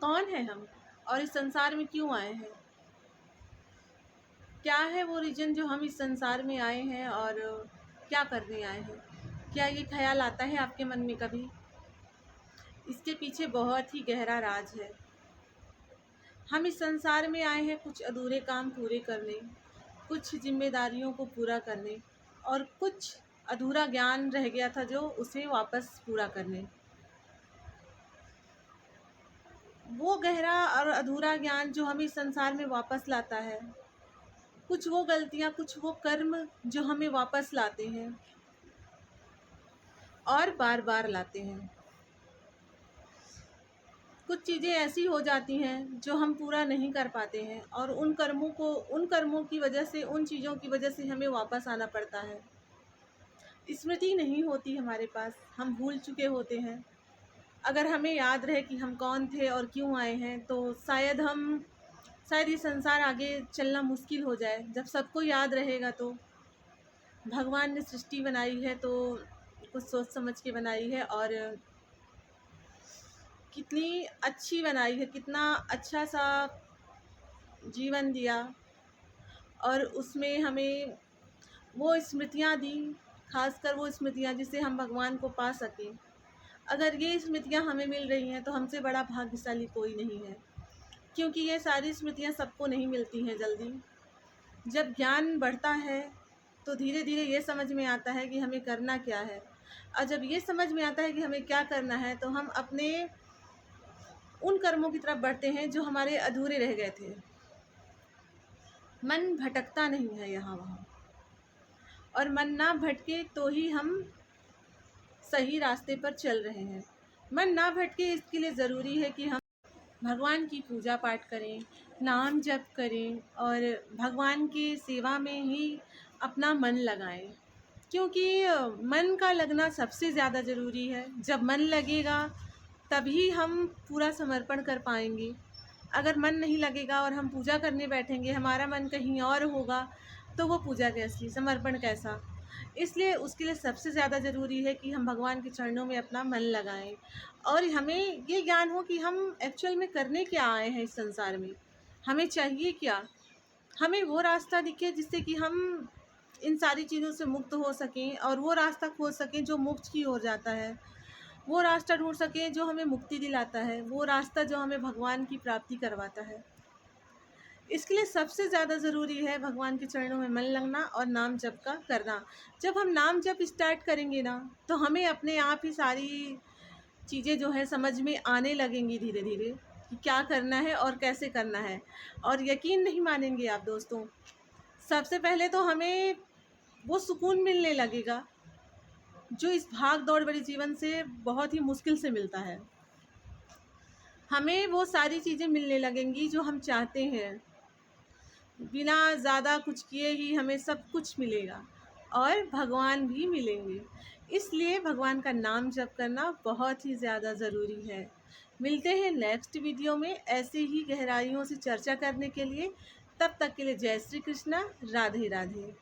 कौन है हम और इस संसार में क्यों आए हैं? क्या है वो रीज़न जो हम इस संसार में आए हैं और क्या करने आए हैं? क्या ये ख़्याल आता है आपके मन में कभी? इसके पीछे बहुत ही गहरा राज है। हम इस संसार में आए हैं कुछ अधूरे काम पूरे करने, कुछ ज़िम्मेदारियों को पूरा करने और कुछ अधूरा ज्ञान रह गया था जो उसे वापस पूरा करने। वो गहरा और अधूरा ज्ञान जो हमें इस संसार में वापस लाता है, कुछ वो गलतियाँ, कुछ वो कर्म जो हमें वापस लाते हैं और बार बार लाते हैं। कुछ चीज़ें ऐसी हो जाती हैं जो हम पूरा नहीं कर पाते हैं और उन कर्मों की वजह से, उन चीज़ों की वजह से हमें वापस आना पड़ता है। स्मृति नहीं होती हमारे पास, हम भूल चुके होते हैं। अगर हमें याद रहे कि हम कौन थे और क्यों आए हैं तो शायद ये संसार आगे चलना मुश्किल हो जाए। जब सबको याद रहेगा तो भगवान ने सृष्टि बनाई है तो कुछ सोच समझ के बनाई है और कितनी अच्छी बनाई है, कितना अच्छा सा जीवन दिया और उसमें हमें वो स्मृतियाँ दी, खासकर वो स्मृतियाँ जिससे हम भगवान को पा सकें। अगर ये स्मृतियाँ हमें मिल रही हैं तो हमसे बड़ा भाग्यशाली कोई नहीं है, क्योंकि ये सारी स्मृतियाँ सबको नहीं मिलती हैं जल्दी। जब ज्ञान बढ़ता है तो धीरे धीरे ये समझ में आता है कि हमें करना क्या है, और जब ये समझ में आता है कि हमें क्या करना है तो हम अपने उन कर्मों की तरफ बढ़ते हैं जो हमारे अधूरे रह गए थे। मन भटकता नहीं है यहाँ वहाँ, और मन ना भटके तो ही हम सही रास्ते पर चल रहे हैं। मन ना भटके इसके लिए ज़रूरी है कि हम भगवान की पूजा पाठ करें, नाम जप करें और भगवान की सेवा में ही अपना मन लगाएं, क्योंकि मन का लगना सबसे ज़्यादा ज़रूरी है। जब मन लगेगा तभी हम पूरा समर्पण कर पाएंगे। अगर मन नहीं लगेगा और हम पूजा करने बैठेंगे, हमारा मन कहीं और होगा, तो वो पूजा कैसी, समर्पण कैसा? इसलिए उसके लिए सबसे ज़्यादा ज़रूरी है कि हम भगवान के चरणों में अपना मन लगाएं और हमें ये ज्ञान हो कि हम एक्चुअल में करने क्या आए हैं इस संसार में, हमें चाहिए क्या। हमें वो रास्ता दिखे जिससे कि हम इन सारी चीज़ों से मुक्त हो सकें और वो रास्ता खोज सकें जो मोक्ष की ओर जाता है, वो रास्ता ढूंढ सकें जो हमें मुक्ति दिलाता है, वो रास्ता जो हमें भगवान की प्राप्ति करवाता है। इसके लिए सबसे ज़्यादा ज़रूरी है भगवान के चरणों में मन लगना और नाम जप का करना। जब हम नाम जप स्टार्ट करेंगे ना तो हमें अपने आप ही सारी चीज़ें जो है समझ में आने लगेंगी धीरे धीरे कि क्या करना है और कैसे करना है। और यकीन नहीं मानेंगे आप दोस्तों, सबसे पहले तो हमें वो सुकून मिलने लगेगा जो इस भाग दौड़ भरे जीवन से बहुत ही मुश्किल से मिलता है। हमें वो सारी चीज़ें मिलने लगेंगी जो हम चाहते हैं, बिना ज़्यादा कुछ किए ही हमें सब कुछ मिलेगा और भगवान भी मिलेंगे। इसलिए भगवान का नाम जप करना बहुत ही ज़्यादा ज़रूरी है। मिलते हैं नेक्स्ट वीडियो में ऐसे ही गहराइयों से चर्चा करने के लिए। तब तक के लिए जय श्री कृष्णा, राधे राधे।